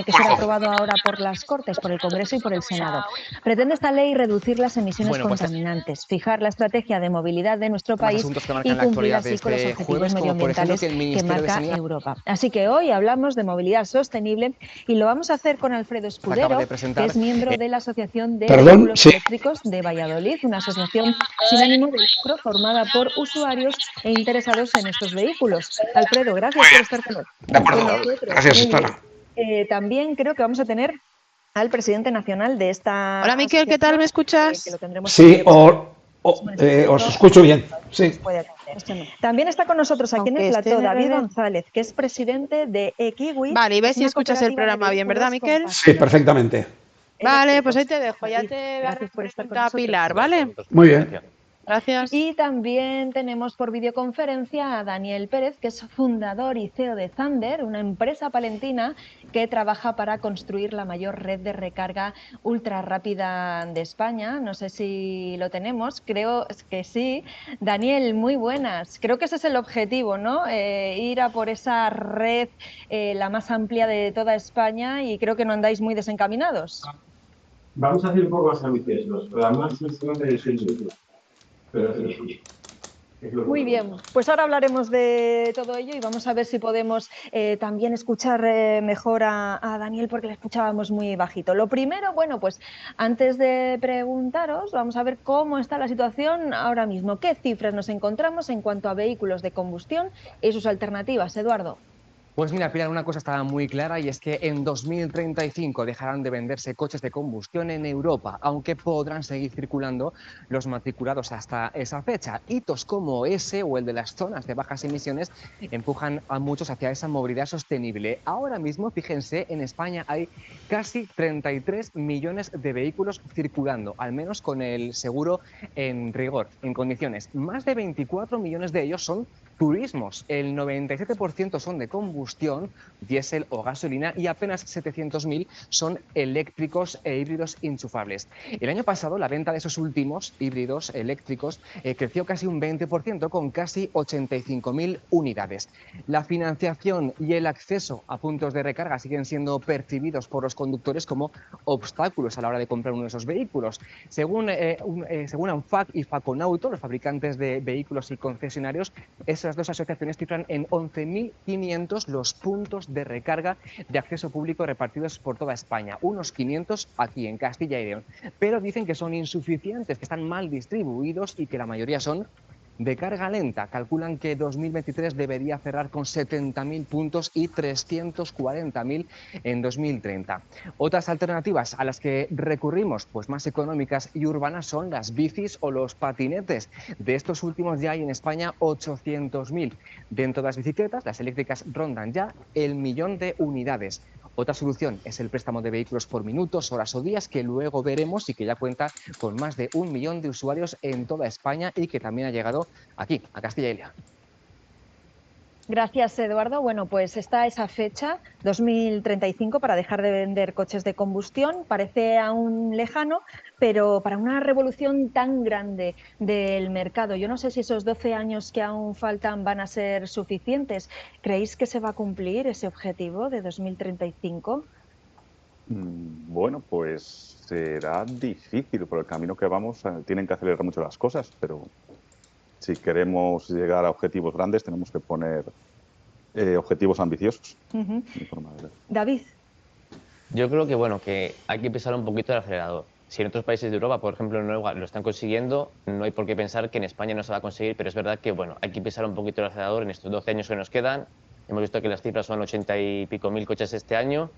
que ser aprobado ahora por las Cortes, por el Congreso y por el Senado. Pretende esta ley reducir las emisiones contaminantes, fijar la estrategia de movilidad de nuestro país y cumplir así con los objetivos medioambientales que marca Europa. Así que hoy hablamos de movilidad sostenible y lo vamos a hacer con Alfredo Escudero, que es miembro de la Asociación de Vehículos Eléctricos de Valladolid, una asociación sin ánimo de lucro formada por usuarios e interesados en estos vehículos. Alfredo, gracias por estar con nosotros. Gracias, Sara. También creo que vamos a tener al presidente nacional de esta... Hola, Miquel, ¿qué tal? ¿Me escuchas? Sí, os escucho bien. Sí. También está con nosotros aquí en el plató David González, que es presidente de Ekiwi. Vale, y ves si escuchas el programa bien, ¿verdad, Miquel? Sí, perfectamente. Vale, pues ahí te dejo, ya te voy a presentar a Pilar, ¿vale? Muy bien. Gracias. Y también tenemos por videoconferencia a Daniel Pérez, que es fundador y CEO de Thunder, una empresa palentina que trabaja para construir la mayor red de recarga ultra rápida de España. No sé si lo tenemos, creo que sí. Daniel, muy buenas. Creo que ese es el objetivo, ¿no? Ir a por esa red la más amplia de toda España, y creo que no andáis muy desencaminados. Vamos a hacer un poco más ambiciosos, además es un de 6 minutos. Muy bien, pues ahora hablaremos de todo ello y vamos a ver si podemos también escuchar mejor a Daniel, porque le escuchábamos muy bajito. Lo primero, bueno, pues antes de preguntaros, vamos a ver cómo está la situación ahora mismo. ¿Qué cifras nos encontramos en cuanto a vehículos de combustión y sus alternativas, Eduardo? Pues mira, Pilar, una cosa está muy clara, y es que en 2035 dejarán de venderse coches de combustión en Europa, aunque podrán seguir circulando los matriculados hasta esa fecha. Hitos como ese o el de las zonas de bajas emisiones empujan a muchos hacia esa movilidad sostenible. Ahora mismo, fíjense, en España hay casi 33 millones de vehículos circulando, al menos con el seguro en rigor, en condiciones. Más de 24 millones de ellos son turismos, el 97% son de combustión, diésel o gasolina, y apenas 700.000 son eléctricos e híbridos enchufables. El año pasado la venta de esos últimos híbridos eléctricos creció casi un 20%, con casi 85.000 unidades. La financiación y el acceso a puntos de recarga siguen siendo percibidos por los conductores como obstáculos a la hora de comprar uno de esos vehículos. Según ANFAC y Faconauto, los fabricantes de vehículos y concesionarios, esas dos asociaciones cifran en 11.500 los puntos de recarga de acceso público repartidos por toda España, unos 500 aquí en Castilla y León. Pero dicen que son insuficientes, que están mal distribuidos y que la mayoría son de carga lenta. Calculan que 2023 debería cerrar con 70.000 puntos y 340.000 en 2030. Otras alternativas a las que recurrimos, pues más económicas y urbanas, son las bicis o los patinetes. De estos últimos ya hay en España 800.000. Dentro de las bicicletas, las eléctricas rondan ya el 1.000.000 de unidades. Otra solución es el préstamo de vehículos por minutos, horas o días, que luego veremos y que ya cuenta con más de 1 millón de usuarios en toda España y que también ha llegado aquí, a Castilla y León. Gracias, Eduardo. Bueno, pues está esa fecha, 2035, para dejar de vender coches de combustión. Parece aún lejano, pero para una revolución tan grande del mercado, yo no sé si esos 12 años que aún faltan van a ser suficientes. ¿Creéis que se va a cumplir ese objetivo de 2035? Bueno, pues será difícil. Por el camino que vamos, tienen que acelerar mucho las cosas, pero si queremos llegar a objetivos grandes, tenemos que poner objetivos ambiciosos. David. Yo creo que, bueno, que hay que pisar un poquito el acelerador. Si en otros países de Europa, por ejemplo en Noruega, lo están consiguiendo, no hay por qué pensar que en España no se va a conseguir, pero es verdad que, bueno, hay que pisar un poquito el acelerador en estos 12 años que nos quedan. Hemos visto que las cifras son 80 y pico mil coches este año,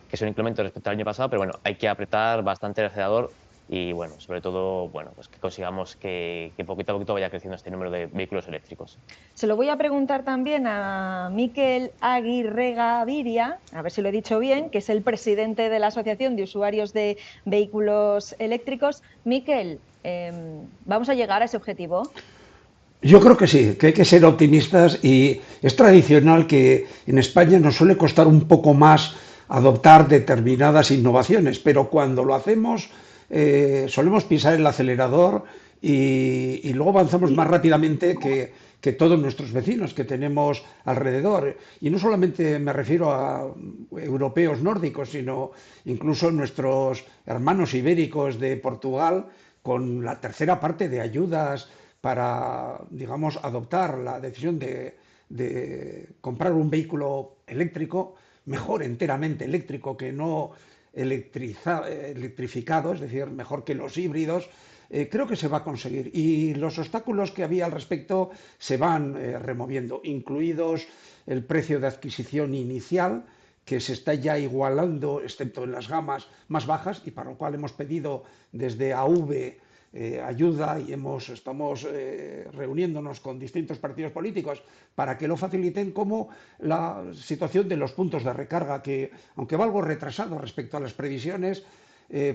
que es un incremento respecto al año pasado, pero bueno, hay que apretar bastante el acelerador. Y bueno, sobre todo, bueno, pues que consigamos que poquito a poquito vaya creciendo este número de vehículos eléctricos. Se lo voy a preguntar también a Miquel Aguirre Gaviria, a ver si lo he dicho bien, que es el presidente de la Asociación de Usuarios de Vehículos Eléctricos. Miquel, ¿vamos a llegar a ese objetivo? Yo creo que sí, que hay que ser optimistas, y es tradicional que en España nos suele costar un poco más adoptar determinadas innovaciones, pero cuando lo hacemos solemos pisar el acelerador y luego avanzamos más rápidamente que todos nuestros vecinos que tenemos alrededor. Y no solamente me refiero a europeos nórdicos, sino incluso nuestros hermanos ibéricos de Portugal, con la tercera parte de ayudas para, digamos, adoptar la decisión de comprar un vehículo eléctrico, mejor enteramente eléctrico que no electrificado, es decir, mejor que los híbridos. Creo que se va a conseguir y los obstáculos que había al respecto se van removiendo, incluidos el precio de adquisición inicial, que se está ya igualando, excepto en las gamas más bajas, y para lo cual hemos pedido desde AV ayuda y estamos reuniéndonos con distintos partidos políticos para que lo faciliten, como la situación de los puntos de recarga, que aunque va algo retrasado respecto a las previsiones,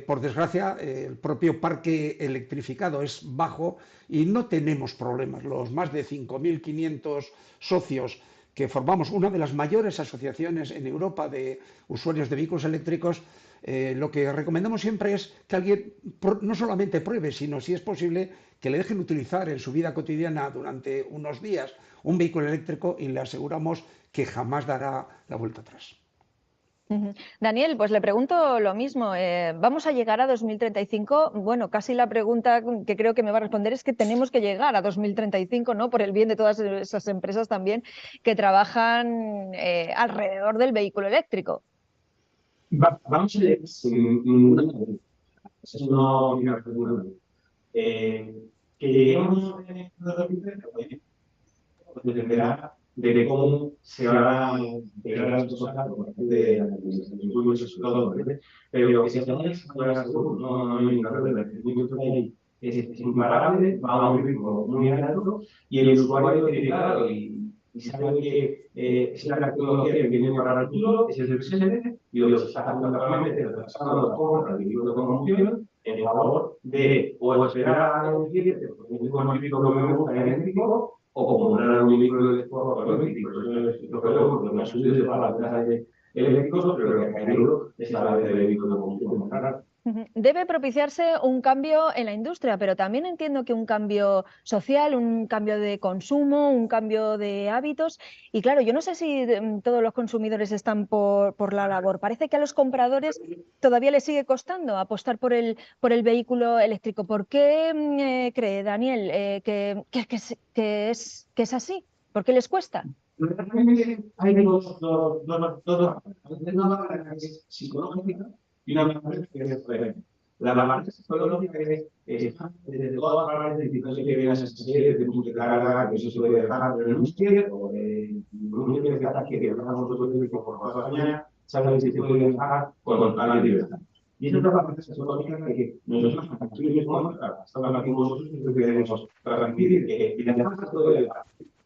por desgracia el propio parque electrificado es bajo y no tenemos problemas. Los más de 5.500 socios que formamos una de las mayores asociaciones en Europa de usuarios de vehículos eléctricos, lo que recomendamos siempre es que alguien no solamente pruebe, sino, si es posible, que le dejen utilizar en su vida cotidiana durante unos días un vehículo eléctrico, y le aseguramos que jamás dará la vuelta atrás. Daniel, pues le pregunto lo mismo. ¿Vamos a llegar a 2035? Bueno, casi la pregunta que creo que me va a responder es que tenemos que llegar a 2035, ¿no? Por el bien de todas esas empresas también que trabajan alrededor del vehículo eléctrico. Vamos a llegar sin ninguna duda. Eso no tiene ninguna duda. Que lleguemos a 2030, dependerá de cómo se van a integrar las cosas por parte de la administración pública, sobre todo, pero que si estamos seguros, no hay ninguna duda. El movimiento que hay es imparable, va a un ritmo muy alto, y el usuario tiene claro y sabe que es la tecnología que viene para el futuro, es el presente, y lo que se está haciendo actualmente es retrasando la compra del vehículo de combustión en favor de o esperar a un cliente, porque es un típico que me gusta eléctrico, o comprar un vehículo eléctrico. Eso es lo que veo, porque no ha subido de para las eléctricos, pero lo que ha caído es la vez de vehículos de combustión. Debe propiciarse un cambio en la industria, pero también entiendo que un cambio social, un cambio de consumo, un cambio de hábitos. Y claro, yo no sé si todos los consumidores están por la labor. Parece que a los compradores todavía les sigue costando apostar por el vehículo eléctrico. ¿Por qué cree Daniel que es así? ¿Por qué les cuesta? Hay dos barreras psicológicas y una barrera que es diferente. La barrera psicológica es desde todas las barreras de que viene esa serie de puntos de carga, que eso se puede dejar en un tier, o de un tier de ataque que dejamos nosotros por la mañana, saben que se puede dejar con la libertad. Y esa es la barrera psicológica que nosotros aquí mismos, estamos aquí vosotros, que queremos transmitir, y además todo el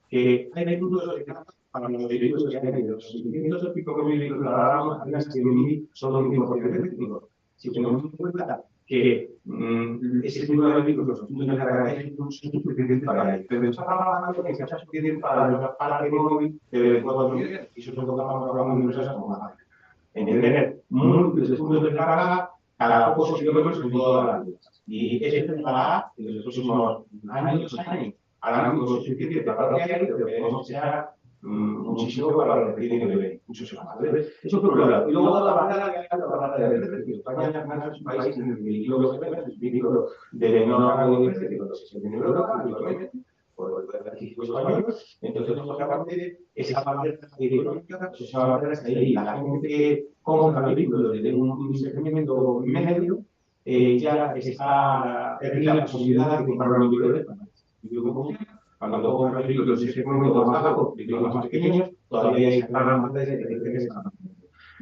que hay vehículos de carga para los vehículos que han ido. Los 500 y pico mil vehículos de la gama, apenas 100.000 son los mismos eléctricos. Si tenemos en cuenta que ese tipo de vehículos, los puntos de carga eléctricos, son suficientes para ello. Pero está hablando que sea suficiente para el móvil de 4.000, y eso es lo que estamos hablando de empresas como la en tener múltiples puntos de carga cada pocos kilómetros en todas las vías. Y eso llegará en los próximos años, harán lo suficiente para lo que hay, pero podemos crear muchísimo para lo que tiene que ver, muchísimo más. Eso por un lado. Y luego la barrera que hay, la barrera de precio. España es un país en el que los vehículos de menor rango de precio, los que se tienen en Europa, habitualmente, por el adquisitivo español. Entonces, lógicamente, esa barrera económica, esa barrera está ahí. La gente que compra vehículos de un segmento medio, ya está perdiendo la posibilidad de comprar un vehículo de España. Cuando compras vehículos de ese momento más bajo, vehículos más pequeños, todavía hay gran parte de que están.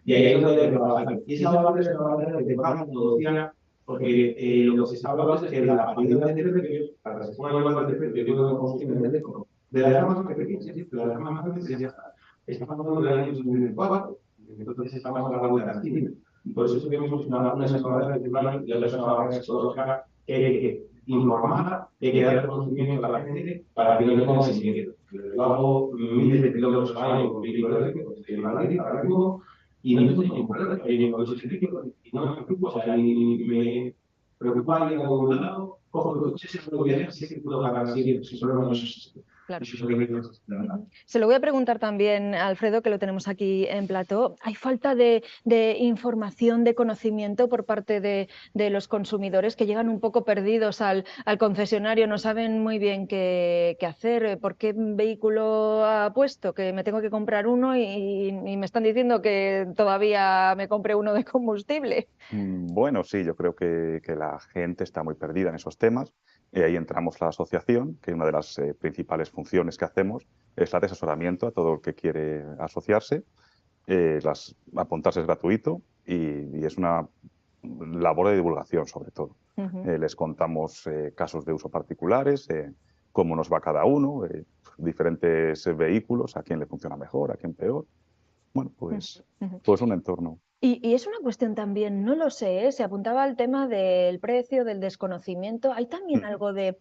Y ahí es donde trabajar. Y esa barrera es una barrera que baja cuando decía, porque lo que se está hablando es que la paridad de precios, para que se ponga igual de precio de combustible eléctrico, de las gamas más pequeñas, de las gamas más grandes, ya está. Estamos hablando del año 2004, entonces estamos hablando de la China. Y por eso tuvimos una semana de plan y la semana psicológica que hay que informar, hay que dar conocimiento a la gente para que no tengan sentido. Yo hago miles de kilómetros al año con vehículos eléctricos, estoy en Madrid ahora mismo, y no tengo ningún problema, hay un coche eléctrico y no me preocupo, o sea, ni me pero que pueda ir a algún lado, cojo el coche, se lo viene, así que puedo pagar así, si solo no es... Claro. Claro. Se lo voy a preguntar también a Alfredo, que lo tenemos aquí en plató. ¿Hay falta de información, de conocimiento por parte de los consumidores que llegan un poco perdidos al concesionario, no saben muy bien qué hacer? ¿Por qué vehículo ha puesto? Que me tengo que comprar uno y me están diciendo que todavía me compre uno de combustible. Bueno, sí, yo creo que la gente está muy perdida en esos temas. Ahí entramos la asociación, que una de las principales funciones que hacemos es la de asesoramiento a todo el que quiere asociarse. Apuntarse es gratuito y es una labor de divulgación, sobre todo. Les contamos casos de uso particulares, cómo nos va cada uno, diferentes vehículos, a quién le funciona mejor, a quién peor. Bueno, pues todo es un entorno. Y es una cuestión también, no lo sé, ¿eh? Se apuntaba al tema del precio, del desconocimiento. ¿Hay también algo de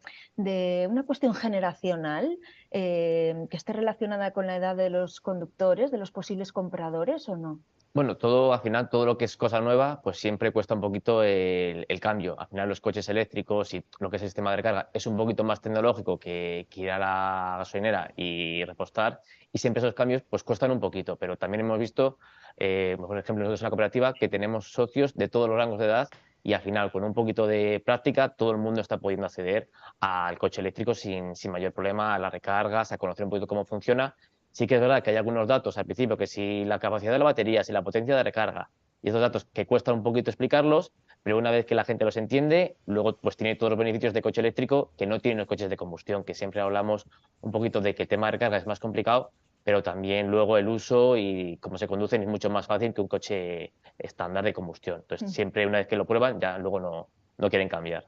una cuestión generacional que esté relacionada con la edad de los conductores, de los posibles compradores o no? Bueno, al final, todo lo que es cosa nueva, pues siempre cuesta un poquito el cambio. Al final, los coches eléctricos y lo que es el sistema de recarga es un poquito más tecnológico que ir a la gasolinera y repostar, y siempre esos cambios pues cuestan un poquito, pero también hemos visto, por ejemplo, nosotros en la cooperativa, que tenemos socios de todos los rangos de edad y al final, con un poquito de práctica, todo el mundo está pudiendo acceder al coche eléctrico sin mayor problema, a las recargas, a conocer un poquito cómo funciona. Sí que es verdad que hay algunos datos al principio, que si la capacidad de la batería, si la potencia de recarga, y estos datos que cuestan un poquito explicarlos, pero una vez que la gente los entiende, luego pues tiene todos los beneficios de coche eléctrico que no tienen los coches de combustión, que siempre hablamos un poquito de que el tema de recarga es más complicado, pero también luego el uso y cómo se conducen es mucho más fácil que un coche estándar de combustión. Entonces, siempre una vez que lo prueban, ya luego no quieren cambiar.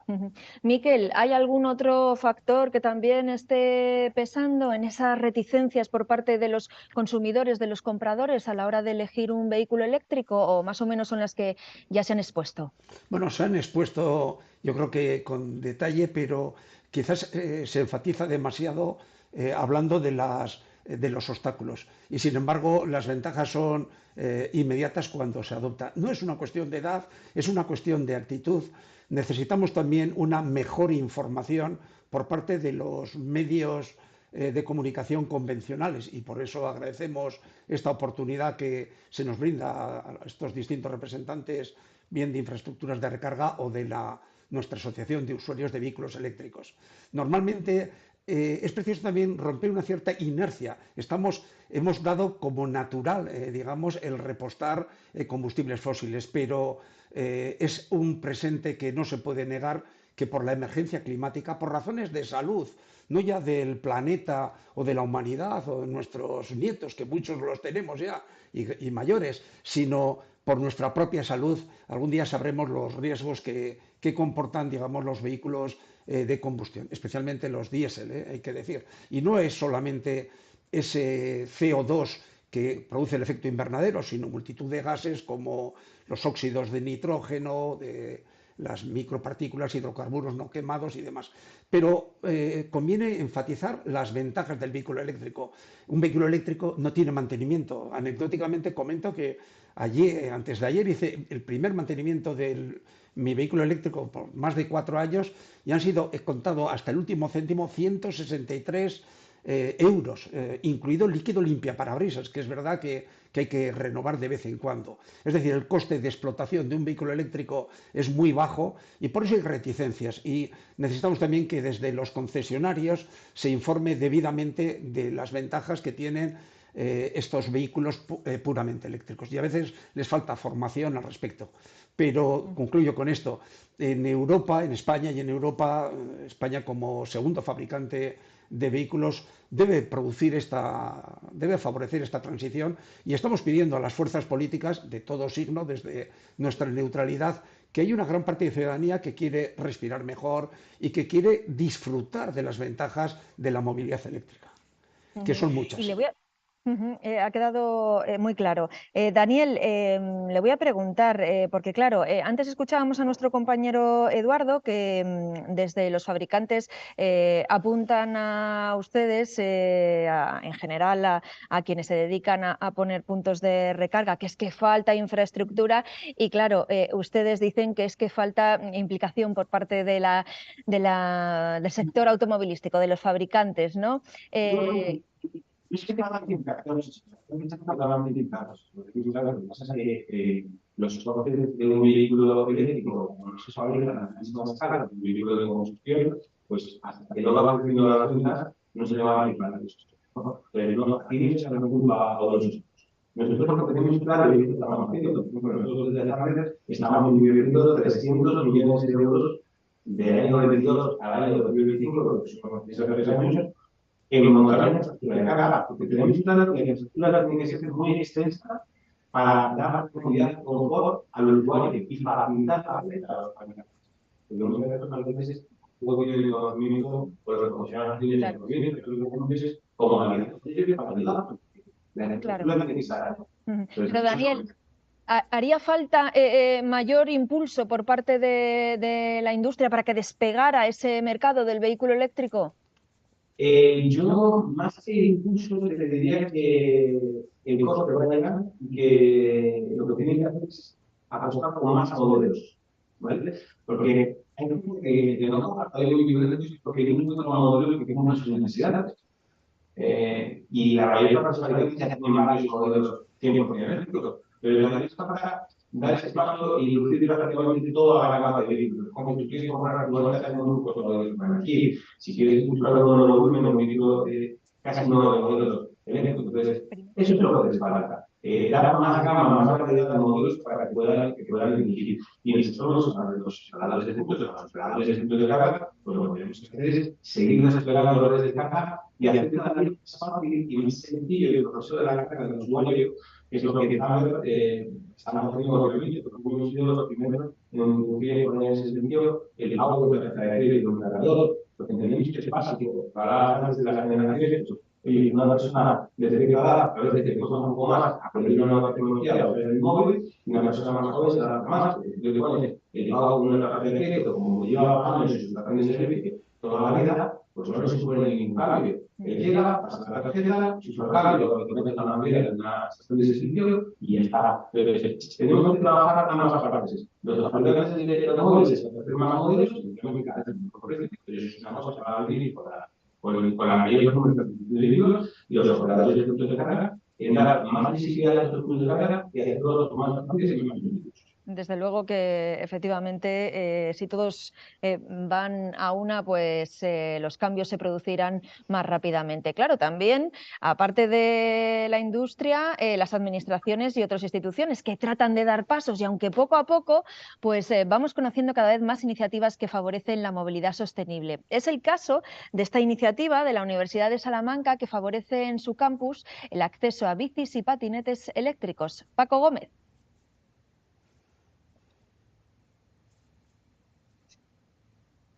Miquel, ¿hay algún otro factor que también esté pesando en esas reticencias por parte de los consumidores, de los compradores a la hora de elegir un vehículo eléctrico, o más o menos son las que ya se han expuesto? Bueno, se han expuesto yo creo que con detalle, pero quizás se enfatiza demasiado hablando de los obstáculos. Y sin embargo, las ventajas son inmediatas cuando se adopta. No es una cuestión de edad, es una cuestión de actitud. Necesitamos también una mejor información por parte de los medios de comunicación convencionales, y por eso agradecemos esta oportunidad que se nos brinda a estos distintos representantes, bien de infraestructuras de recarga o de nuestra asociación de usuarios de vehículos eléctricos. Normalmente es preciso también romper una cierta inercia. Hemos dado como natural, digamos, el repostar combustibles fósiles, pero es un presente que no se puede negar, que por la emergencia climática, por razones de salud, no ya del planeta o de la humanidad o de nuestros nietos, que muchos los tenemos ya y mayores, sino por nuestra propia salud, algún día sabremos los riesgos que comportan, digamos, los vehículos de combustión, especialmente los diésel, hay que decir. Y no es solamente ese CO2 que produce el efecto invernadero, sino multitud de gases como los óxidos de nitrógeno, de las micropartículas, hidrocarburos no quemados y demás. Pero conviene enfatizar las ventajas del vehículo eléctrico. Un vehículo eléctrico no tiene mantenimiento. Anecdóticamente comento que antes de ayer hice el primer mantenimiento de mi vehículo eléctrico por más de 4 años y han sido, he contado hasta el último céntimo, 163 euros, incluido líquido limpiaparabrisas, que es verdad que hay que renovar de vez en cuando. Es decir, el coste de explotación de un vehículo eléctrico es muy bajo y por eso hay reticencias. Y necesitamos también que desde los concesionarios se informe debidamente de las ventajas que tienen estos vehículos puramente eléctricos. Y a veces les falta formación al respecto. Pero concluyo con esto. En Europa, en España y en Europa, España como segundo fabricante de vehículos debe favorecer esta transición, y estamos pidiendo a las fuerzas políticas de todo signo, desde nuestra neutralidad, que hay una gran parte de ciudadanía que quiere respirar mejor y que quiere disfrutar de las ventajas de la movilidad eléctrica, que son muchas. Ha quedado muy claro. Daniel, le voy a preguntar, porque claro, antes escuchábamos a nuestro compañero Eduardo que desde los fabricantes apuntan a ustedes, en general a quienes se dedican a poner puntos de recarga, que es que falta infraestructura y claro, ustedes dicen que es que falta implicación por parte del sector automovilístico, de los fabricantes, ¿no? Es que cada Lo que pasa es que los costes de un vehículo eléctrico, como no se fabrican a la misma escala que un vehículo de combustión, pues hasta que no va creciendo la gasolina, no se le va a aplicar eso. Pero no, aquí se nos culpa a todos nosotros. Nosotros lo que tenemos claro y lo que estamos haciendo, nosotros desde Harvard estamos invirtiendo 300 millones de euros del año 22 al año 2025, que son 3 años, en montar la infraestructura de carga, porque tenemos claro que la infraestructura tiene que ser muy extensa para dar comodidad y confort al usuario y para pintar a los fabricantes. Porque muchas veces puedo ir el conocimiento por los profesionales de gobierno, que son veces como la vida. La infraestructura tiene que estar. Pero Daniel, ¿haría falta mayor impulso por parte de la industria para que despegara ese mercado del vehículo eléctrico? Yo, más que impulso, te diría que el coste va a llegar y que lo que tiene que hacer es apostar por más modelos, ¿vale? Porque hay gente que no compra vehículos porque hay un modelo que tiene unas necesidades. Y la mayoría de las personas ya tienen varios modelos 100% eléctricos, pero la lista para dar ese paso y reducir prácticamente toda la gama de vehículos. Como si quieres comprar actualmente en un grupo de aquí, si quieres buscar un nuevo volumen, un vehículo casi nuevo de modelos eléctricos. Entonces, eso es lo que les falta. Dar más gama, más variedad de modelos para que puedan dirigir. Y nosotros, los instaladores de puntos, los operadores de puntos de carga, pues lo que tenemos que hacer es seguir desplegando los redes de carga y hacer cada vez más fácil y más sencillo el proceso de la carga del usuario, que es lo que estamos haciendo realmente, porque hemos sido los primeros en poner ese sentido el pago de la carretera y de un cargador, porque entendemos que es básico para las generaciones. Oye, una persona desde a veces te cuesta un poco más aprender una nueva tecnología o el móvil, y una persona más joven se adapta más. Yo te pones el pago con una tarjeta de crédito, como lleva años en su tarjeta de servicio toda la vida, pues no se supone ningún cambio. Llega, pasa la tarjeta, se usa el cambio, lo que mete la vida en una estación de servicio y ya está. Tenemos que trabajar a ambas partes. Los fabricantes de automóviles hacer más modelos y tenemos que hacer mejor precio. Es una cosa que va a venir con la mayor número de vehículos y los operadores de puntos de carga en dar más visibilidad a estos puntos de carga y hacerlos más fáciles y más beneficiosos. Desde luego que efectivamente si todos van a una, pues los cambios se producirán más rápidamente. Claro, también, aparte de la industria, las administraciones y otras instituciones que tratan de dar pasos y aunque poco a poco, pues vamos conociendo cada vez más iniciativas que favorecen la movilidad sostenible. Es el caso de esta iniciativa de la Universidad de Salamanca que favorece en su campus el acceso a bicis y patinetes eléctricos. Paco Gómez.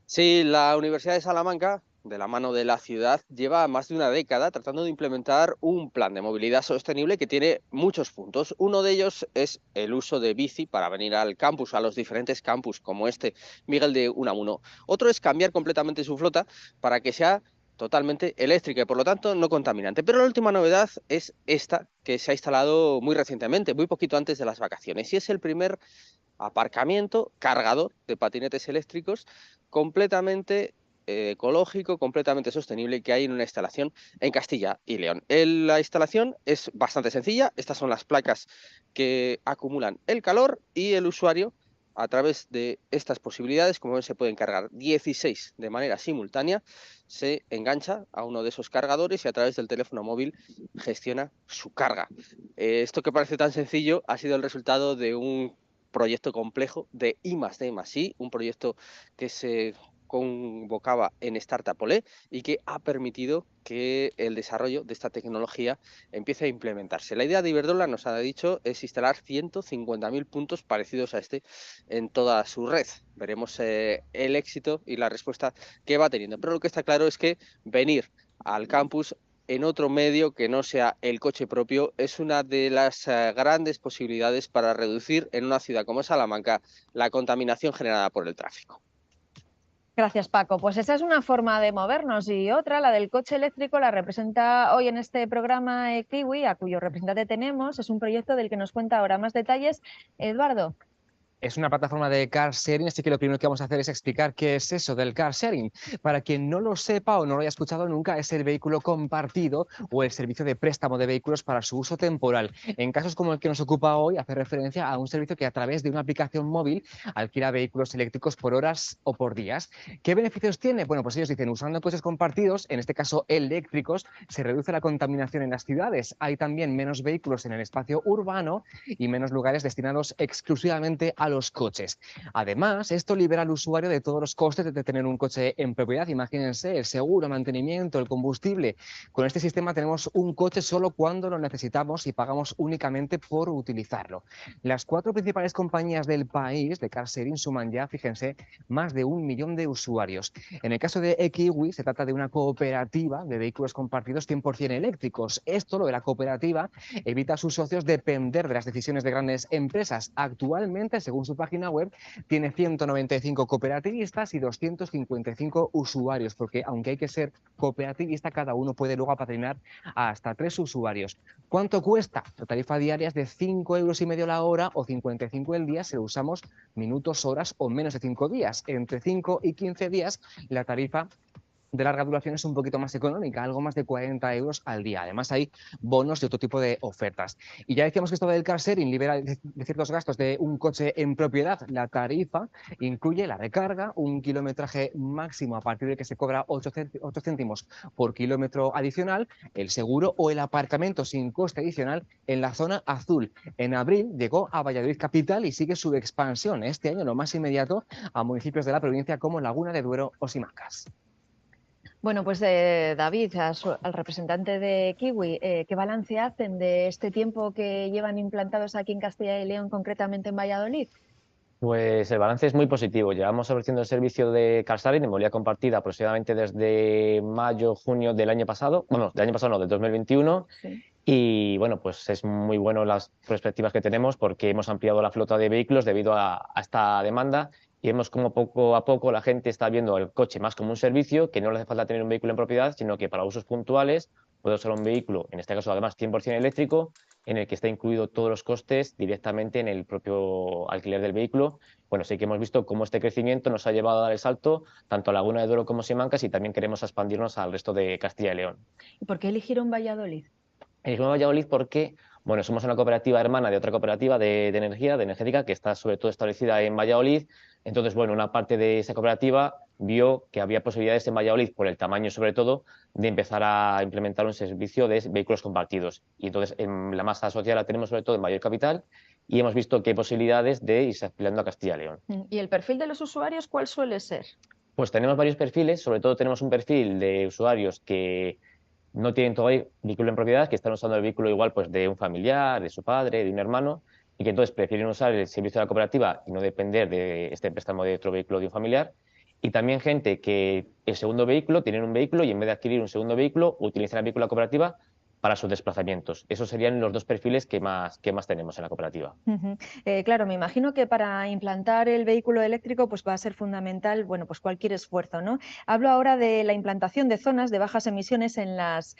Sí, la Universidad de Salamanca, de la mano de la ciudad, lleva más de una década tratando de implementar un plan de movilidad sostenible que tiene muchos puntos. Uno de ellos es el uso de bici para venir al campus, a los diferentes campus, como este Miguel de Unamuno. Otro es cambiar completamente su flota para que sea totalmente eléctrica y por lo tanto no contaminante. Pero la última novedad es esta que se ha instalado muy recientemente, muy poquito antes de las vacaciones, y es el primer aparcamiento cargador de patinetes eléctricos completamente ecológico, completamente sostenible que hay en una instalación en Castilla y León. La instalación es bastante sencilla. Estas son las placas que acumulan el calor y el usuario, a través de estas posibilidades, como ven, se pueden cargar 16 de manera simultánea, se engancha a uno de esos cargadores y a través del teléfono móvil gestiona su carga. Esto que parece tan sencillo ha sido el resultado de un proyecto complejo de I+D+I, un proyecto que se convocaba en Startup Olé y que ha permitido que el desarrollo de esta tecnología empiece a implementarse. La idea de Iberdrola, nos ha dicho, es instalar 150.000 puntos parecidos a este en toda su red. Veremos el éxito y la respuesta que va teniendo. Pero lo que está claro es que venir al campus en otro medio que no sea el coche propio es una de las grandes posibilidades para reducir en una ciudad como Salamanca la contaminación generada por el tráfico. Gracias, Paco. Pues esa es una forma de movernos y otra, la del coche eléctrico, la representa hoy en este programa Kiwi, a cuyo representante tenemos. Es un proyecto del que nos cuenta ahora más detalles Eduardo. Es una plataforma de car sharing, así que lo primero que vamos a hacer es explicar qué es eso del car sharing. Para quien no lo sepa o no lo haya escuchado nunca, es el vehículo compartido o el servicio de préstamo de vehículos para su uso temporal. En casos como el que nos ocupa hoy, hace referencia a un servicio que a través de una aplicación móvil alquila vehículos eléctricos por horas o por días. ¿Qué beneficios tiene? Bueno, pues ellos dicen, usando coches compartidos, en este caso eléctricos, se reduce la contaminación en las ciudades. Hay también menos vehículos en el espacio urbano y menos lugares destinados exclusivamente a los coches. Además, esto libera al usuario de todos los costes de tener un coche en propiedad. Imagínense, el seguro, mantenimiento, el combustible. Con este sistema tenemos un coche solo cuando lo necesitamos y pagamos únicamente por utilizarlo. Las 4 principales compañías del país de car sharing suman ya, fíjense, más de 1 millón de usuarios. En el caso de Kiwi, se trata de una cooperativa de vehículos compartidos 100% eléctricos. Esto, lo de la cooperativa, evita a sus socios depender de las decisiones de grandes empresas. Actualmente, según su página web, tiene 195 cooperativistas y 255 usuarios, porque aunque hay que ser cooperativista, cada uno puede luego apadrinar a hasta 3 usuarios. ¿Cuánto cuesta? La tarifa diaria es de 5,5 € la hora o 55 el día si lo usamos minutos, horas o menos de 5 días. Entre 5 y 15 días la tarifa de larga duración es un poquito más económica, algo más de 40 € al día. Además hay bonos y otro tipo de ofertas. Y ya decíamos que esto del car sharing libera de ciertos gastos de un coche en propiedad. La tarifa incluye la recarga, un kilometraje máximo a partir de que se cobra 8 céntimos por kilómetro adicional, el seguro o el aparcamiento sin coste adicional en la zona azul. En abril llegó a Valladolid capital y sigue su expansión. Este año lo más inmediato a municipios de la provincia como Laguna de Duero o Simancas. Bueno, pues David, al representante de Kiwi, ¿qué balance hacen de este tiempo que llevan implantados aquí en Castilla y León, concretamente en Valladolid? Pues el balance es muy positivo. Llevamos ofreciendo el servicio de car sharing de movilidad compartida aproximadamente desde mayo, junio del año pasado. Bueno, del año pasado no, del 2021. Sí. Y bueno, pues es muy bueno las perspectivas que tenemos porque hemos ampliado la flota de vehículos debido a esta demanda. Y vemos como poco a poco la gente está viendo el coche más como un servicio, que no le hace falta tener un vehículo en propiedad, sino que para usos puntuales puede ser un vehículo, en este caso además 100% eléctrico, en el que está incluido todos los costes directamente en el propio alquiler del vehículo. Bueno, sí que hemos visto cómo este crecimiento nos ha llevado a dar el salto tanto a Laguna de Duero como Simancas y también queremos expandirnos al resto de Castilla y León. ¿Y por qué eligieron Valladolid? Elegimos Valladolid porque, bueno, somos una cooperativa hermana de otra cooperativa de energética, que está sobre todo establecida en Valladolid. Entonces, bueno, una parte de esa cooperativa vio que había posibilidades en Valladolid, por el tamaño sobre todo, de empezar a implementar un servicio de vehículos compartidos. Y entonces, en la masa social la tenemos sobre todo en Mayor Capital y hemos visto que hay posibilidades de irse ampliando a Castilla y León. ¿Y el perfil de los usuarios cuál suele ser? Pues tenemos varios perfiles, sobre todo tenemos un perfil de usuarios que no tienen todavía vehículo en propiedad, que están usando el vehículo igual pues de un familiar, de su padre, de un hermano, y que entonces prefieren usar el servicio de la cooperativa y no depender de este préstamo de otro vehículo de un familiar. Y también gente que el segundo vehículo, tienen un vehículo y en vez de adquirir un segundo vehículo, utilizan el vehículo de la cooperativa para sus desplazamientos. Esos serían los 2 perfiles que más tenemos en la cooperativa. Claro, me imagino que para implantar el vehículo eléctrico pues va a ser fundamental, bueno, pues cualquier esfuerzo, ¿no? Hablo ahora de la implantación de zonas de bajas emisiones en las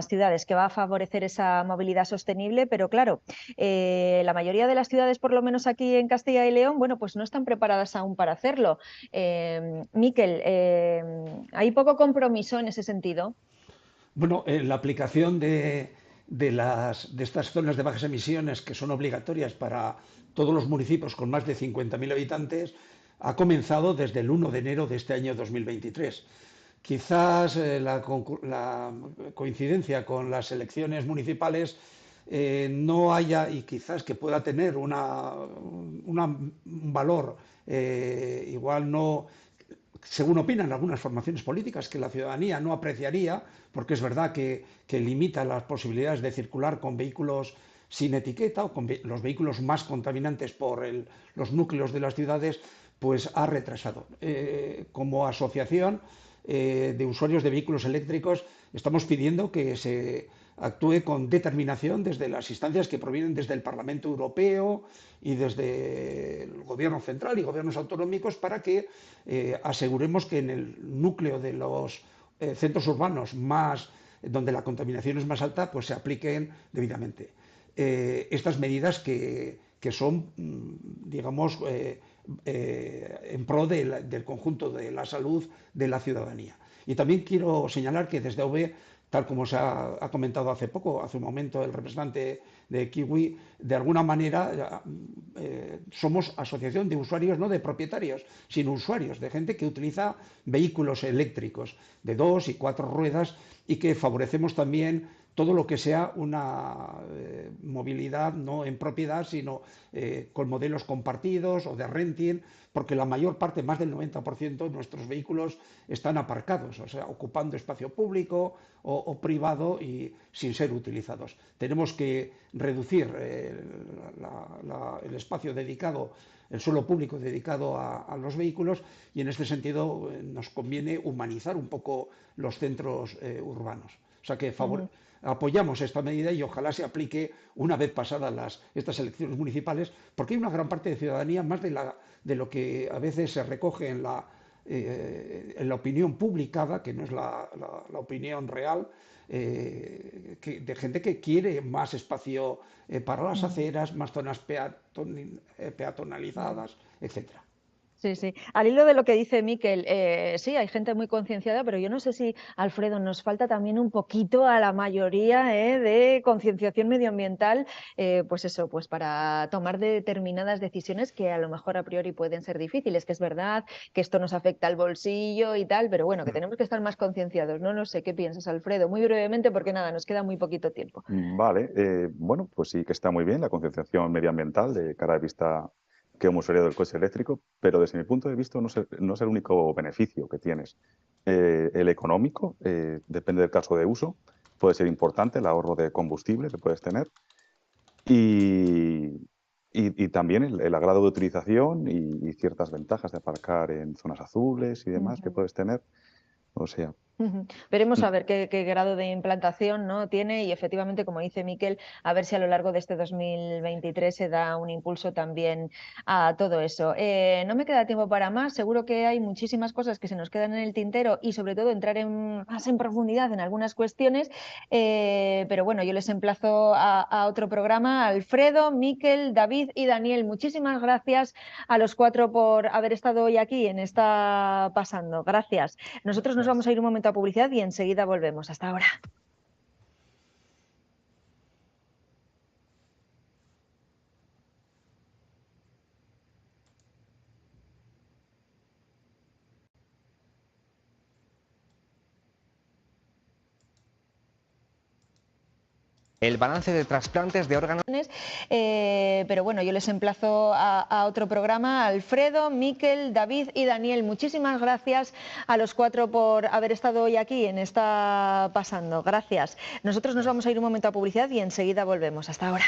ciudades, que va a favorecer esa movilidad sostenible, pero claro, la mayoría de las ciudades, por lo menos aquí en Castilla y León, bueno, pues no están preparadas aún para hacerlo. Miquel, ¿hay poco compromiso en ese sentido? Bueno, la aplicación de estas zonas de bajas emisiones que son obligatorias para todos los municipios con más de 50.000 habitantes ha comenzado desde el 1 de enero de este año 2023. Quizás la coincidencia con las elecciones municipales no haya, y quizás que pueda tener un valor igual no, según opinan algunas formaciones políticas, que la ciudadanía no apreciaría, porque es verdad que limita las posibilidades de circular con vehículos sin etiqueta o con los vehículos más contaminantes por los núcleos de las ciudades, pues ha retrasado. Como asociación de usuarios de vehículos eléctricos Estamos pidiendo que se actúe con determinación desde las instancias que provienen desde el Parlamento Europeo y desde el Gobierno central y gobiernos autonómicos para que aseguremos que en el núcleo de los centros urbanos donde la contaminación es más alta, pues se apliquen debidamente. Estas medidas que son, digamos, en pro del conjunto de la salud de la ciudadanía. Y también quiero señalar que desde AV, tal como se ha comentado hace un momento, el representante de Kiwi, de alguna manera somos asociación de usuarios, no de propietarios, sino usuarios, de gente que utiliza vehículos eléctricos de 2 y 4 ruedas y que favorecemos también todo lo que sea una movilidad no en propiedad, sino con modelos compartidos o de renting, porque la mayor parte, más del 90% de nuestros vehículos están aparcados, o sea, ocupando espacio público o privado y sin ser utilizados. Tenemos que reducir el espacio dedicado, el suelo público dedicado a los vehículos, y en este sentido nos conviene humanizar un poco los centros urbanos. O sea que apoyamos esta medida y ojalá se aplique una vez pasadas estas elecciones municipales, porque hay una gran parte de ciudadanía, más de lo que a veces se recoge en la opinión publicada, que no es la opinión real, de gente que quiere más espacio para las aceras, más zonas peatonalizadas, etcétera. Sí, sí. Al hilo de lo que dice Miquel, sí, hay gente muy concienciada, pero yo no sé si, Alfredo, nos falta también un poquito a la mayoría de concienciación medioambiental, pues eso, pues para tomar determinadas decisiones que a lo mejor a priori pueden ser difíciles, que es verdad que esto nos afecta al bolsillo y tal, pero bueno, que tenemos que estar más concienciados. No sé qué piensas, Alfredo, muy brevemente, porque nada, nos queda muy poquito tiempo. Vale, bueno, pues sí que está muy bien la concienciación medioambiental de cara a vista que hemos usuario del coche eléctrico, pero desde mi punto de vista no es el único beneficio que tienes. El económico depende del caso de uso, puede ser importante el ahorro de combustible que puedes tener y también el agrado de utilización y ciertas ventajas de aparcar en zonas azules y demás que puedes tener. O sea, veremos a ver qué grado de implantación, ¿no?, tiene, y efectivamente, como dice Miquel, a ver si a lo largo de este 2023 se da un impulso también a todo eso. No me queda tiempo para más, seguro que hay muchísimas cosas que se nos quedan en el tintero y sobre todo entrar más en profundidad en algunas cuestiones, pero bueno, yo les emplazo a otro programa. Alfredo, Miquel, David y Daniel, muchísimas gracias a los 4 por haber estado hoy aquí en Está Pasando. Gracias. Nosotros nos vamos a ir un momento a publicidad y enseguida volvemos. Hasta ahora. El balance de trasplantes de órganos. Pero bueno, yo les emplazo a otro programa. Alfredo, Miquel, David y Daniel, muchísimas gracias a los 4 por haber estado hoy aquí en Está Pasando. Gracias. Nosotros nos vamos a ir un momento a publicidad y enseguida volvemos. Hasta ahora.